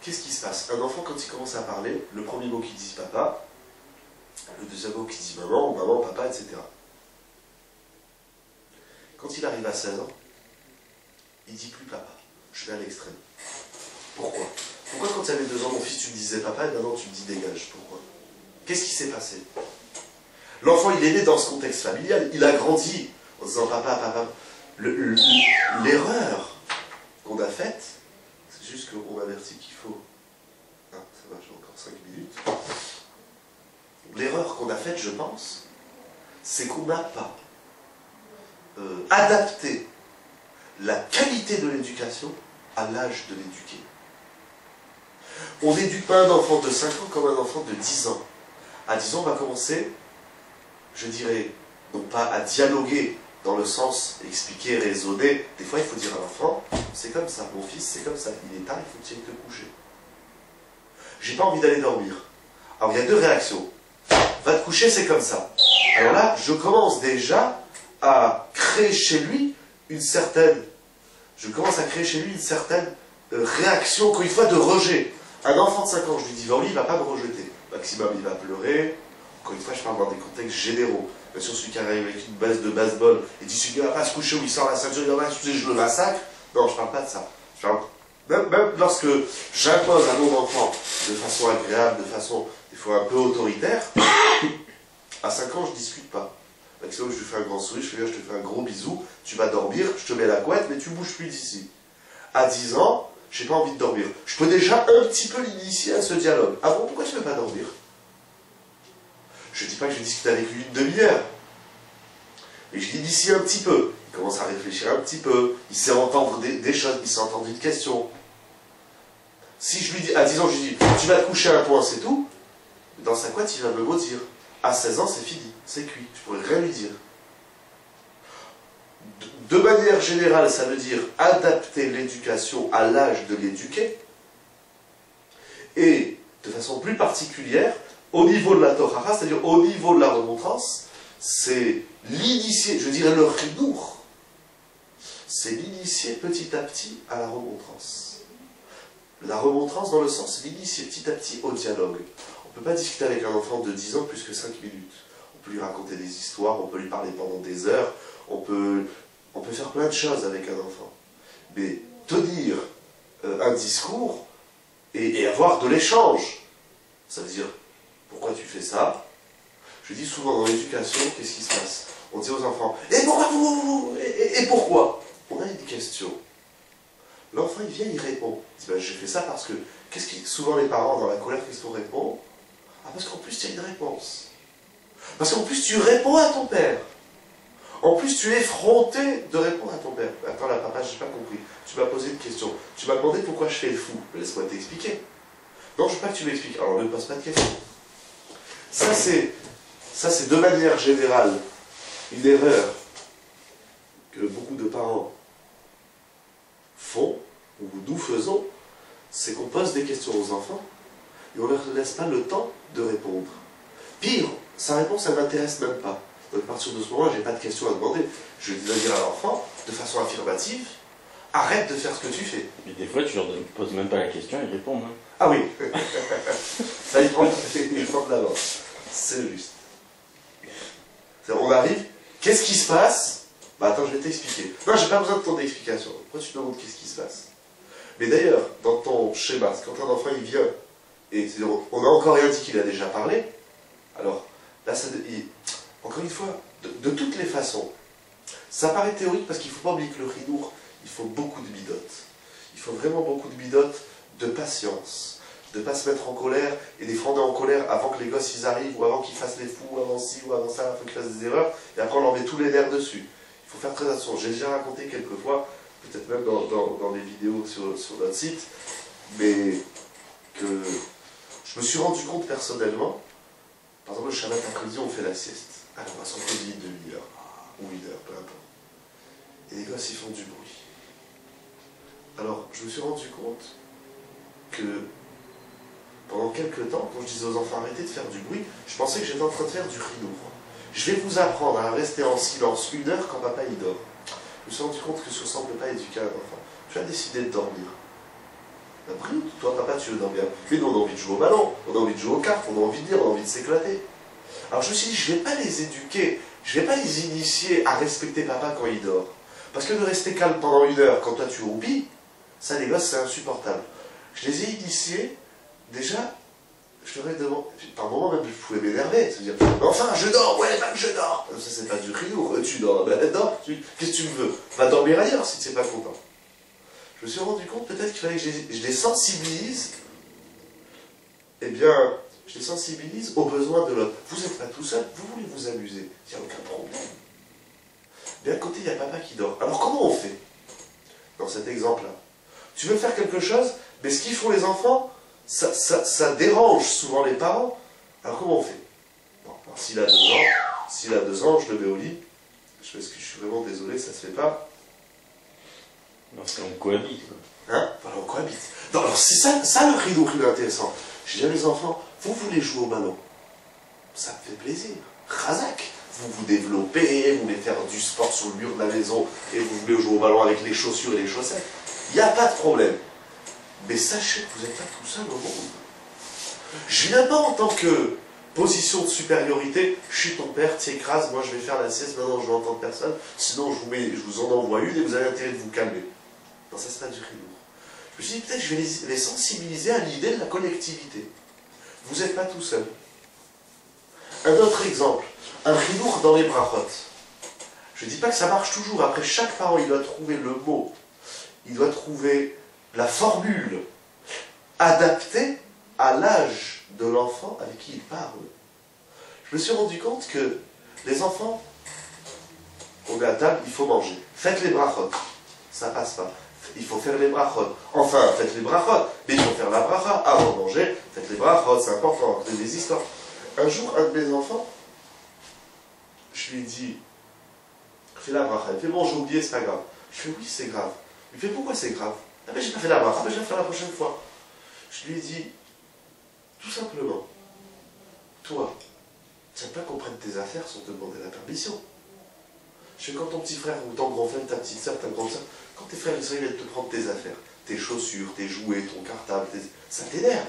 qu'est-ce qui se passe? Un enfant, quand il commence à parler, le premier mot qu'il dit papa, le deuxième mot qu'il dit maman, ou maman, papa, etc. Quand il arrive à 16 ans, il dit plus papa. Je vais à l'extrême. Pourquoi? Pourquoi quand tu avais 2 ans, mon fils, tu me disais papa, et maintenant tu me dis dégage? Pourquoi? Qu'est-ce qui s'est passé? L'enfant, il est né dans ce contexte familial, il a grandi en disant papa, papa. L'erreur qu'on a faite, c'est juste qu'on m'avertit qu'il faut... Ah, ça va, j'ai encore 5 minutes. L'erreur qu'on a faite, je pense, c'est qu'on n'a pas adapté la qualité de l'éducation à l'âge de l'éduquer. On n'éduque pas un enfant de 5 ans comme un enfant de 10 ans. À 10 ans, on va commencer, je dirais, non pas à dialoguer dans le sens expliquer, raisonner. Des fois, il faut dire à l'enfant, c'est comme ça, mon fils, c'est comme ça, il est tard, il faut que tu ailles te coucher. J'ai pas envie d'aller dormir. Alors, il y a 2 réactions. Va te coucher, c'est comme ça. Alors là, je commence déjà à créer chez lui une certaine... réaction, encore une fois, de rejet. Un enfant de 5 ans, je lui dis, va au lit, il ne va pas me rejeter. Maximum, il va pleurer. Encore une fois, je parle dans des contextes généraux. Bien sûr, celui qui arrive avec une base de baseball et dit, celui qui ne va pas se coucher ou il sort la ceinture, il va pas se coucher, je le massacre. Non, je ne parle pas de ça. Même lorsque j'impose à mon enfant de façon agréable, de façon, des fois, un peu autoritaire, à 5 ans, je ne discute pas. Maximum, je lui fais un grand sourire, je te fais un gros bisou, tu vas dormir, je te mets la couette, mais tu ne bouges plus d'ici. À 10 ans, je n'ai pas envie de dormir. Je peux déjà un petit peu l'initier à ce dialogue. Ah bon, pourquoi tu ne veux pas dormir? Je ne dis pas que je vais discuter avec lui une demi-heure. Mais je l'initie un petit peu. Il commence à réfléchir un petit peu. Il sait entendre des choses, il sait entendre une question. Si je lui dis, à 10 ans, je lui dis, tu vas te coucher à un point, c'est tout. Dans sa couette, il va me maudire. À 16 ans, c'est fini, c'est cuit. Je pourrais rien lui dire. De manière générale, ça veut dire adapter l'éducation à l'âge de l'éduquer. Et, de façon plus particulière, au niveau de la Torah, c'est-à-dire au niveau de la remontrance, c'est l'initier, je dirais le chinour, c'est l'initier petit à petit à la remontrance. La remontrance dans le sens, l'initier petit à petit au dialogue. On ne peut pas discuter avec un enfant de 10 ans plus que 5 minutes. On peut lui raconter des histoires, on peut lui parler pendant des heures, on peut faire plein de choses avec un enfant. Mais tenir un discours et avoir de l'échange, ça veut dire, pourquoi tu fais ça? Je dis souvent dans l'éducation, qu'est-ce qui se passe? On dit aux enfants, et pourquoi vous? Et pourquoi? On a une question. L'enfant, il vient, il répond. Il dit, ben, j'ai fait ça parce que, souvent les parents, dans la colère, qu'est-ce qu'on répond? Ah, parce qu'en plus, tu as une réponse. Parce qu'en plus, tu réponds à ton père. En plus, tu es effronté de répondre à ton père. Attends, là, papa, je n'ai pas compris. Tu m'as posé une question. Tu m'as demandé pourquoi je fais le fou. Laisse-moi t'expliquer. Non, je ne veux pas que tu m'expliques. Alors, ne me pose pas de questions. Ça, c'est de manière générale une erreur que beaucoup de parents font, ou nous faisons, c'est qu'on pose des questions aux enfants et on ne leur laisse pas le temps de répondre. Pire, sa réponse, elle ne m'intéresse même pas. Donc à partir de ce moment-là, je n'ai pas de questions à demander. Je vais dire à l'enfant, de façon affirmative, arrête de faire ce que tu fais. Mais des fois, tu leur poses même pas la question, ils répondent. Hein. Ah oui, ça y prend de l'avance. C'est juste. On arrive, qu'est-ce qui se passe? Bah attends, je vais t'expliquer. Non, j'ai pas besoin de ton explication. Pourquoi tu te demandes qu'est-ce qui se passe? Mais d'ailleurs, dans ton schéma, quand un enfant il vient, et on n'a encore rien dit qu'il a déjà parlé, alors là, encore une fois, de toutes les façons, ça paraît théorique parce qu'il ne faut pas oublier que le chinour, il faut beaucoup de bidotes. Il faut vraiment beaucoup de bidotes, de patience. De ne pas se mettre en colère et les fronder en colère avant que les gosses ils arrivent ou avant qu'ils fassent les fous, ou avant ci ou avant ça, il faut qu'ils fassent des erreurs et après on leur met tous les nerfs dessus. Il faut faire très attention. J'ai déjà raconté quelques fois peut-être même dans les vidéos sur notre site, mais que je me suis rendu compte personnellement, par exemple le Shabbat après-midi on fait la sieste, alors on va s'en poser une demi-heure, ou une heure, peu importe. Et les gosses ils font du bruit. Alors je me suis rendu compte que pendant quelques temps, quand je disais aux enfants arrêtez de faire du bruit, je pensais que j'étais en train de faire du rideau. Je vais vous apprendre à rester en silence une heure quand papa y dort. Je me suis rendu compte que ce ne semble pas éduquer un enfant. Tu as décidé de dormir. Après, toi papa tu veux dormir. Mais nous on a envie de jouer au ballon, on a envie de jouer aux cartes, on a envie de lire, on a envie de s'éclater. Alors je me suis dit, je ne vais pas les éduquer, je ne vais pas les initier à respecter papa quand il dort. Parce que de rester calme pendant une heure quand toi tu roupilles, ça les gosses c'est insupportable. Je les ai initiés, déjà, je leur ai demandé, par moment même je pouvais m'énerver, se dire, enfin je dors, ouais, bah, je dors. Ça c'est pas du rideau, tu dors, ben dors, qu'est-ce que tu veux? Va dormir ailleurs si tu n'es pas content. Je me suis rendu compte peut-être qu'il fallait que je les sensibilise, eh bien, je les sensibilise aux besoins de l'autre. Vous n'êtes pas tout seul, vous voulez vous amuser, il n'y a aucun problème. Mais à côté, il y a papa qui dort. Alors comment on fait dans cet exemple-là? Tu veux faire quelque chose, mais ce qu'ils font les enfants, ça dérange souvent les parents. Alors comment on fait? Bon, s'il a 2 ans, je le mets au lit. Je suis vraiment désolé, ça se fait pas. Non, c'est on cohabite. Hein? Voilà, on cohabite. Non, alors c'est ça le rideau plus intéressant. Je dis à mes enfants, vous voulez jouer au ballon? Ça me fait plaisir. Razak. Vous vous développez, vous voulez faire du sport sur le mur de la maison et vous voulez jouer au ballon avec les chaussures et les chaussettes. Il n'y a pas de problème. Mais sachez que vous n'êtes pas tout seul au monde. Je viens pas en tant que position de supériorité, je suis ton père, tu écrases, moi je vais faire la sieste, maintenant je vais entendre personne, sinon je vous en envoie une et vous avez intérêt de vous calmer. Non, ça c'est pas du rideau. Je me suis dit peut-être je vais les sensibiliser à l'idée de la collectivité. Vous n'êtes pas tout seul. Un autre exemple, un ridour dans les brachot. Je ne dis pas que ça marche toujours, après chaque parent il doit trouver le mot, il doit trouver la formule adaptée à l'âge de l'enfant avec qui il parle. Je me suis rendu compte que les enfants, on est à table, il faut manger. Faites les brachot. Ça passe pas. Il faut faire les brachot. Enfin, faites les brachot. Mais il faut faire la bracha avant de manger. Faites les brachot, c'est important. C'est des histoires. Un jour, un de mes enfants, je lui ai dit, fais la bracha. Il fait, bon, j'ai oublié, c'est pas grave. Je fais, oui, c'est grave. Il fait, pourquoi c'est grave? Ah ben, j'ai pas fait la bracha, ben, je vais la faire la prochaine fois. Je lui ai dit, tout simplement, toi, tu n'aimes pas qu'on prenne tes affaires sans te demander la permission. Je fais, quand ton petit frère ou ton grand frère, ta petite soeur, ta grande soeur, quand tes frères ils viennent te prendre tes affaires, tes chaussures, tes jouets, ton cartable, ça t'énerve.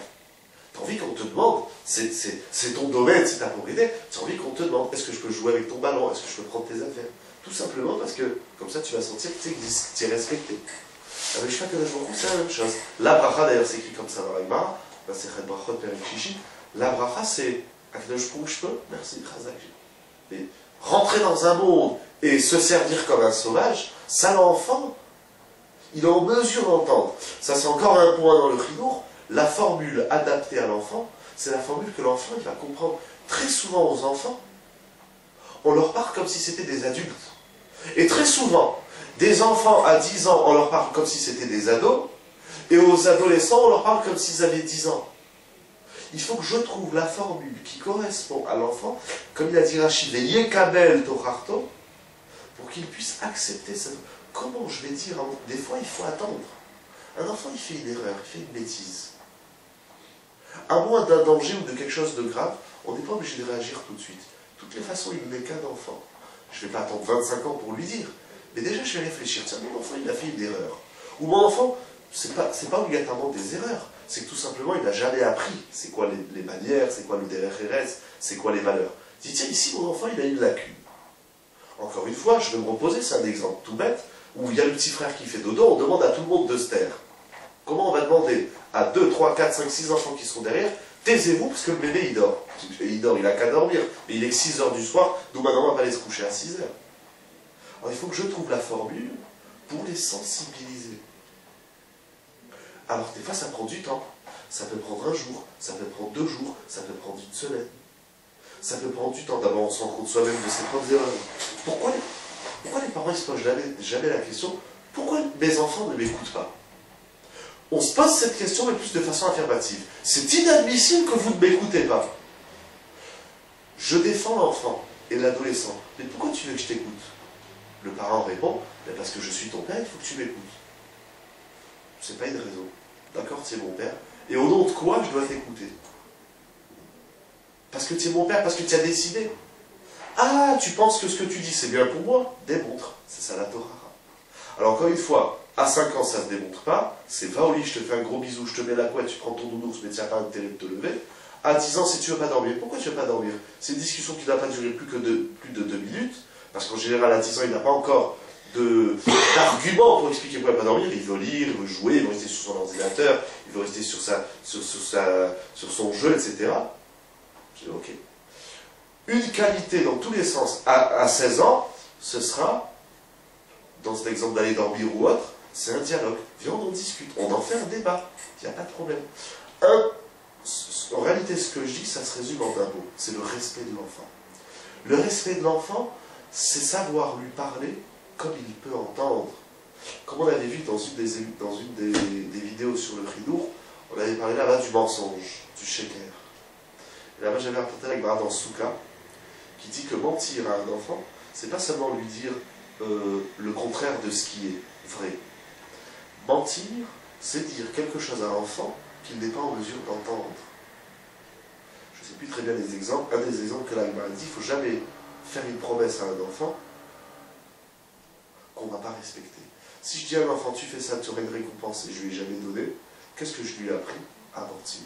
Tu as envie qu'on te demande, c'est ton domaine, c'est ta propriété, tu as envie qu'on te demande, est-ce que je peux jouer avec ton ballon, est-ce que je peux prendre tes affaires? Tout simplement parce que, comme ça, tu vas sentir que tu es respecté. Avec chaque jour, c'est la même chose. La bracha, d'ailleurs, c'est écrit comme ça dans la Gemara, c'est Chet Brachot Perek Shishi. La bracha, c'est Akadosh Baruch Hu, je peux, merci, Chazak. Et rentrer dans un monde et se servir comme un sauvage, ça l'enfant, il est en mesure d'entendre. Ça, c'est encore un point dans le Chidour. La formule adaptée à l'enfant, c'est la formule que l'enfant il va comprendre. Très souvent aux enfants, on leur parle comme si c'était des adultes. Et très souvent, des enfants à 10 ans, on leur parle comme si c'était des ados, et aux adolescents, on leur parle comme s'ils avaient 10 ans. Il faut que je trouve la formule qui correspond à l'enfant, comme il a dit Rachid, les Yekabel Torarto, pour qu'il puisse accepter ça. Comment je vais dire, des fois il faut attendre. Un enfant il fait une erreur, il fait une bêtise. À moins d'un danger ou de quelque chose de grave, on n'est pas obligé de réagir tout de suite. De toutes les façons, il n'est qu'un enfant. Je ne vais pas attendre 25 ans pour lui dire. Mais déjà, je vais réfléchir. Tiens, mon enfant, il a fait une erreur. Ou mon enfant, c'est pas obligatoirement des erreurs. C'est que tout simplement, il n'a jamais appris. C'est quoi les manières, c'est quoi le DRRS, c'est quoi les valeurs. Je dis, tiens, ici, mon enfant, il a une lacune. Encore une fois, je vais me reposer, c'est un exemple tout bête, où il y a le petit frère qui fait dodo, on demande à tout le monde de se taire. Comment on va demander à 2, 3, 4, 5, 6 enfants qui sont derrière, taisez-vous parce que le bébé il dort. Il dort, il n'a qu'à dormir. Mais il est 6 heures du soir, donc maintenant on va aller se coucher à 6 heures. Alors il faut que je trouve la formule pour les sensibiliser. Alors des fois ça prend du temps. Ça peut prendre un jour, ça peut prendre 2 jours, ça peut prendre une semaine. Ça peut prendre du temps. D'abord on se rend compte soi-même de ses propres erreurs. Pourquoi les parents ne se posent jamais la question, Pourquoi mes enfants ne m'écoutent pas? On se pose cette question, mais plus de façon affirmative. C'est inadmissible que vous ne m'écoutez pas. Je défends l'enfant et l'adolescent. Mais pourquoi tu veux que je t'écoute? Le parent répond, ben parce que je suis ton père, il faut que tu m'écoutes. C'est pas une raison. D'accord, tu es mon père. Et au nom de quoi je dois t'écouter? Parce que tu es mon père, parce que tu as décidé. Ah, tu penses que ce que tu dis c'est bien pour moi? Démontre. C'est ça la Torah. Alors encore une fois, à 5 ans ça ne se démontre pas. C'est va au lit, je te fais un gros bisou, je te mets la couette, tu prends ton nounours, mais tu n'as pas intérêt de te lever. À 10 ans, si tu ne veux pas dormir, pourquoi tu ne veux pas dormir? C'est une discussion qui ne doit pas durer plus de 2 minutes. Parce qu'en général, à 10 ans, il n'a pas encore d'arguments pour expliquer pourquoi il ne veut pas dormir. Il veut lire, il veut jouer, il veut rester sur son ordinateur, il veut rester sur son jeu, etc. Je dis ok. Une qualité dans tous les sens à 16 ans, ce sera, dans cet exemple d'aller dormir ou autre, c'est un dialogue. Viens, on en discute, on en fait un débat. Il n'y a pas de problème. En réalité, ce que je dis, ça se résume en un mot. C'est le respect de l'enfant. Le respect de l'enfant, c'est savoir lui parler comme il peut entendre. Comme on avait vu dans une des vidéos sur le Chidour, on avait parlé là-bas du mensonge, du sheker. Et là-bas, j'avais rapporté la Gemara dans Souka, qui dit que mentir à un enfant, c'est pas seulement lui dire le contraire de ce qui est vrai. Mentir, c'est dire quelque chose à l'enfant qu'il n'est pas en mesure d'entendre. Je ne sais plus très bien les exemples. Un des exemples que la Gemara dit, il ne faut jamais faire une promesse à un enfant qu'on ne va pas respecter. Si je dis à un enfant, tu fais ça, tu auras une récompense, et je ne lui ai jamais donné, qu'est-ce que je lui ai appris? À mentir.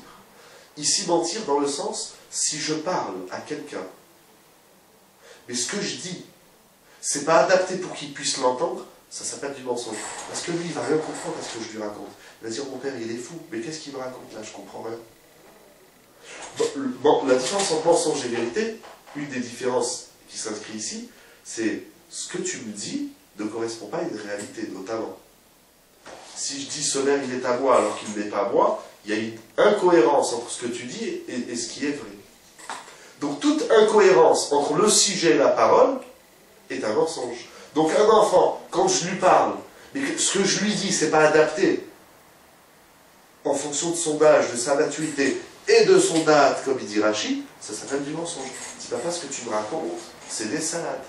Ici, mentir dans le sens, si je parle à quelqu'un, mais ce que je dis, c'est pas adapté pour qu'il puisse l'entendre, ça s'appelle du mensonge. Parce que lui, il va rien comprendre à ce que je lui raconte. Il va dire, mon père, il est fou, mais qu'est-ce qu'il me raconte là? Je comprends rien. Bon, la différence entre mensonge et vérité, une des différences qui s'inscrit ici, c'est ce que tu me dis ne correspond pas à une réalité, notamment. Si je dis ce verre, il est à moi alors qu'il n'est pas à moi, il y a une incohérence entre ce que tu dis et ce qui est vrai. Donc toute incohérence entre le sujet et la parole est un mensonge. Donc un enfant, quand je lui parle, mais que ce que je lui dis, c'est pas adapté en fonction de son âge, de sa maturité et de son date, comme il dit Rachid, ça s'appelle du mensonge. Dis pas ce que tu me racontes, c'est des salades.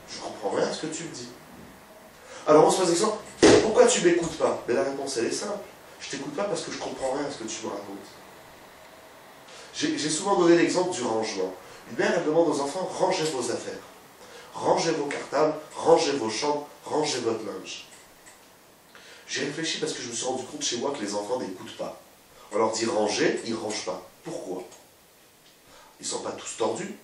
Je comprends rien à ce que tu me dis. Alors on se pose l'exemple, pourquoi tu m'écoutes pas? Mais la réponse elle est simple. Je t'écoute pas parce que je comprends rien à ce que tu me racontes. J'ai souvent donné l'exemple du rangement. Une mère, elle demande aux enfants, rangez vos affaires. Rangez vos cartables, rangez vos chambres, rangez votre linge. J'ai réfléchi parce que je me suis rendu compte chez moi que les enfants n'écoutent pas. On leur dit ranger, ils ne rangent pas. Pourquoi? Ils ne sont pas tous tordus,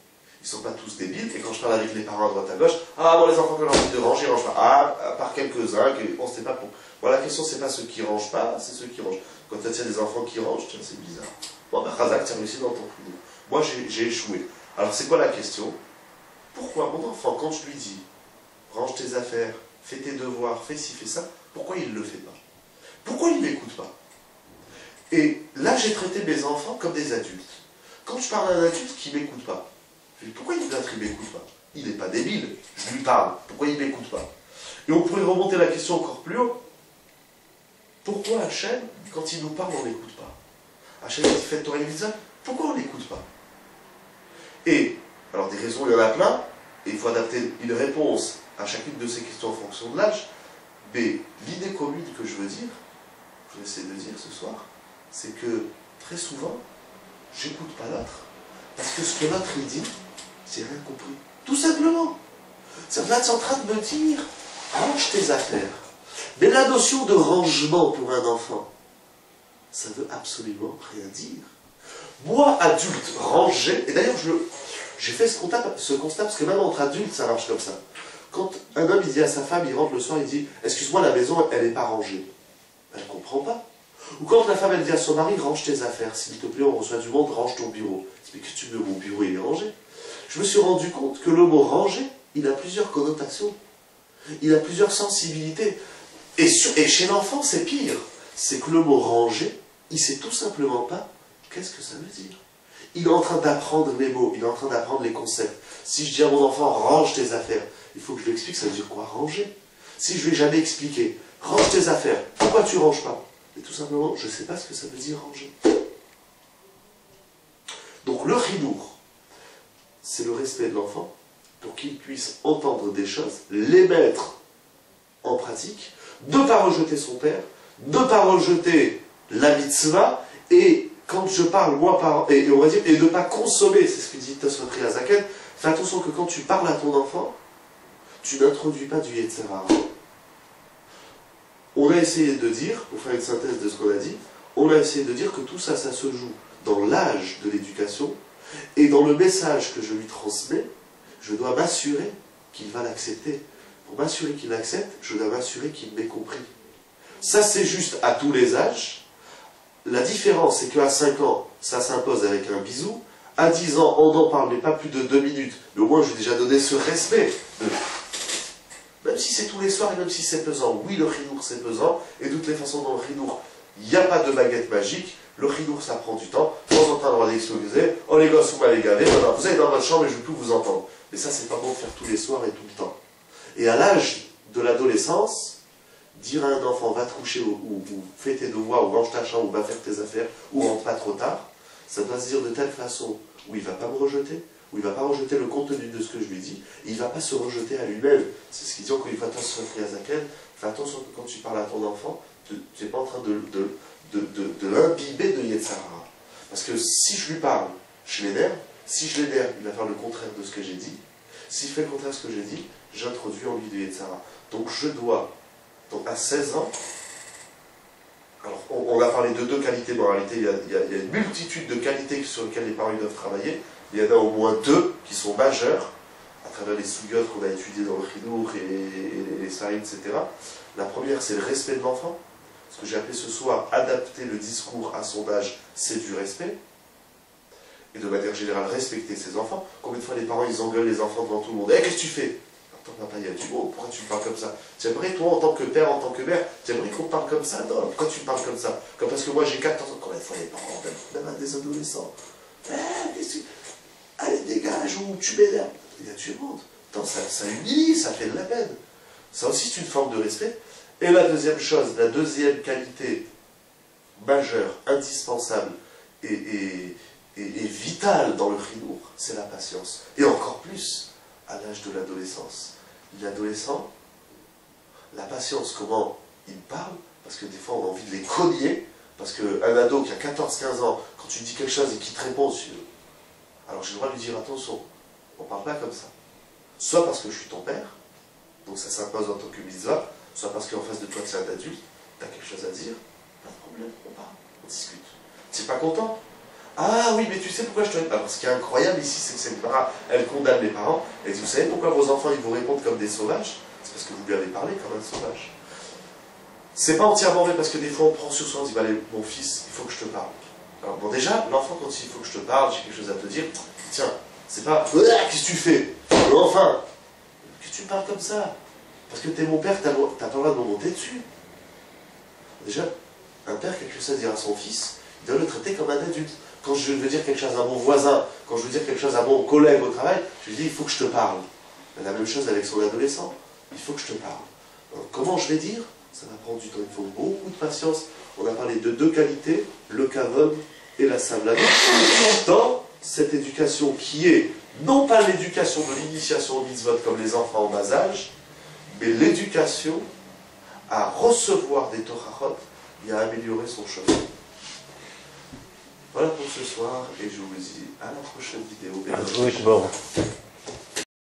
ils ne sont pas tous débiles, et quand je parle avec les parents à droite à gauche, ah bon les enfants qui ont envie de ranger, ils ne rangent pas. Ah, par quelques-uns, on ne sait pas pour. Bon, la question c'est pas ceux qui ne rangent pas, c'est ceux qui rangent. Quand tu as des enfants qui rangent, tiens, c'est bizarre. Bon, ben Razak, tu as réussi dans ton frigo. Moi j'ai échoué. Alors c'est quoi la question? Pourquoi mon enfant, quand je lui dis, range tes affaires, fais tes devoirs, fais ci, fais ça, pourquoi il ne le fait pas? Pourquoi il ne m'écoute pas? Et là, j'ai traité mes enfants comme des adultes. Quand je parle à un adulte qui ne m'écoute pas, je dis, pourquoi il ne m'écoute pas? Il n'est pas débile, je lui parle, pourquoi il ne m'écoute pas? Et on pourrait remonter la question encore plus haut. Pourquoi Hachem, quand il nous parle, on n'écoute pas? Hachem dit, faites Torah et Mitzvah, pourquoi on n'écoute pas? Et, alors des raisons, il y en a plein, et il faut adapter une réponse à chacune de ces questions en fonction de l'âge, mais l'idée commune que je veux dire, je vais essayer de dire ce soir, c'est que très souvent, j'écoute pas l'autre, parce que ce que l'autre il dit, j'ai rien compris. Tout simplement. C'est là, tu es en train de me dire, range tes affaires. Mais la notion de rangement pour un enfant, ça veut absolument rien dire. Moi, adulte, ranger, et d'ailleurs, j'ai fait ce constat, parce que même entre adultes, ça marche comme ça. Quand un homme il dit à sa femme, il rentre le soir, il dit « Excuse-moi, la maison, elle n'est pas rangée. » Elle ne comprend pas. Ou quand la femme, elle dit à son mari « Range tes affaires. S'il te plaît, on reçoit du monde, range ton bureau. » Mais que tu veux, mon bureau, il est rangé. Je me suis rendu compte que le mot « ranger », il a plusieurs connotations. Il a plusieurs sensibilités. Et chez l'enfant, c'est pire. C'est que le mot « ranger », il ne sait tout simplement pas qu'est-ce que ça veut dire. Il est en train d'apprendre les mots, il est en train d'apprendre les concepts. Si je dis à mon enfant « range tes affaires », il faut que je lui explique ça veut dire quoi, ranger. Si je lui ai jamais expliqué, range tes affaires, pourquoi tu ranges pas? Et tout simplement, je ne sais pas ce que ça veut dire ranger. Donc le chinour, c'est le respect de l'enfant pour qu'il puisse entendre des choses, les mettre en pratique, ne pas rejeter son père, ne pas rejeter la mitzvah, et quand je parle, moi, et on va dire, et ne pas consommer, c'est ce que dit Tosfot Azaken, fais attention que quand tu parles à ton enfant, tu n'introduis pas du Yetzer Hara. On a essayé de dire, pour faire une synthèse de ce qu'on a dit, on a essayé de dire que tout ça, ça se joue dans l'âge de l'éducation, et dans le message que je lui transmets, je dois m'assurer qu'il va l'accepter. Pour m'assurer qu'il l'accepte, je dois m'assurer qu'il m'ait compris. Ça, c'est juste à tous les âges. La différence, c'est qu'à 5 ans, ça s'impose avec un bisou. À 10 ans, on n'en parle, mais pas plus de 2 minutes. Mais au moins, je lui ai déjà donné ce respect. Même si c'est tous les soirs et même si c'est pesant. Oui, le chinour, c'est pesant. Et de toutes les façons, dans le chinour, il n'y a pas de baguette magique. Le chinour, ça prend du temps. De temps en temps, on va l'excluser. Oh les gosses, vous m'avez gavé. Voilà, vous allez dans votre chambre et je ne veux plus vous entendre. Mais ça, c'est pas bon de faire tous les soirs et tout le temps. Et à l'âge de l'adolescence, dire à un enfant, va te coucher ou fais tes devoirs, ou range ta chambre, ou va faire tes affaires, ou rentre pas trop tard, ça doit se dire de telle façon où il ne va pas me rejeter, où il ne va pas rejeter le contenu de ce que je lui dis, et il ne va pas se rejeter à lui-même. C'est ce qu'ils disent encore une fois, Tosfot Azaken, fais attention que quand tu parles à ton enfant, tu n'es pas en train de l'imbiber de Yetzer Hara. Parce que si je lui parle, je l'énerve, si je l'énerve, il va faire le contraire de ce que j'ai dit, s'il fait le contraire de ce que j'ai dit, j'introduis en lui de Yetzer Hara. Donc je dois, donc à 16 ans, alors on a parlé de 2 qualités, mais en réalité il y a une multitude de qualités sur lesquelles les parents doivent travailler. Il y en a au moins 2 qui sont majeures, à travers les sougiotes qu'on a étudiées dans le chinour et les saïds, etc. La première, c'est le respect de l'enfant. Ce que j'ai appelé ce soir, adapter le discours à son âge, c'est du respect. Et de manière générale, respecter ses enfants. Combien de fois les parents, ils engueulent les enfants devant tout le monde? Qu'est-ce que tu fais? Attends, papa, il y a du monde, pourquoi tu me parles comme ça? Tu aimerais, toi, en tant que père, en tant que mère, tu aimerais qu'on te parle comme ça? Non, pourquoi tu me parles comme ça? Comme parce que moi, j'ai 14 ans. Combien de fois les parents, même à des adolescents? Allez, dégage, ou tu m'énerves. Il y a du monde. Attends, ça humilie, ça fait de la peine. Ça aussi, c'est une forme de respect. Et la deuxième chose, la deuxième qualité majeure, indispensable et vitale dans le chinour, c'est la patience. Et encore plus à l'âge de l'adolescence. L'adolescent, la patience, comment il parle, parce que des fois on a envie de les cogner, parce qu'un ado qui a 14-15 ans, quand tu dis quelque chose et qu'il te répond, alors j'ai le droit de lui dire attention, on ne parle pas comme ça. Soit parce que je suis ton père, donc ça s'impose en tant que mitzvah, soit parce qu'en face de toi, tu es un adulte, tu as quelque chose à dire, pas de problème, on parle, on discute. Tu n'es pas content? Ah oui, mais tu sais pourquoi je te réponds? Alors, ce qui est incroyable ici, c'est que cette para, elle condamne les parents, elle dit, vous savez pourquoi vos enfants, ils vous répondent comme des sauvages? C'est parce que vous lui avez parlé comme un sauvage. C'est pas entièrement vrai, parce que des fois, on prend sur soi, on dit, bah, allez, mon fils, il faut que je te parle. Alors, bon, déjà, l'enfant, quand il faut que je te parle, j'ai quelque chose à te dire, tiens, c'est pas, qu'est-ce que tu fais? Mais enfin, que tu parles comme ça? Parce que t'es mon père, t'as pas le droit de me monter dessus. Déjà, un père, quelque chose à dire à son fils, il doit le traiter comme un adulte. Quand je veux dire quelque chose à mon voisin, quand je veux dire quelque chose à mon collègue au travail, je lui dis, il faut que je te parle. La même chose avec son adolescent, il faut que je te parle. Alors, comment je vais dire? Ça va prendre du temps, il faut beaucoup de patience. On a parlé de 2 qualités, le kavod et la savlana, dans cette éducation qui est, non pas l'éducation de l'initiation au mitzvot comme les enfants en bas âge, mais l'éducation à recevoir des torahot et à améliorer son chemin. Voilà pour ce soir, et je vous dis à la prochaine vidéo.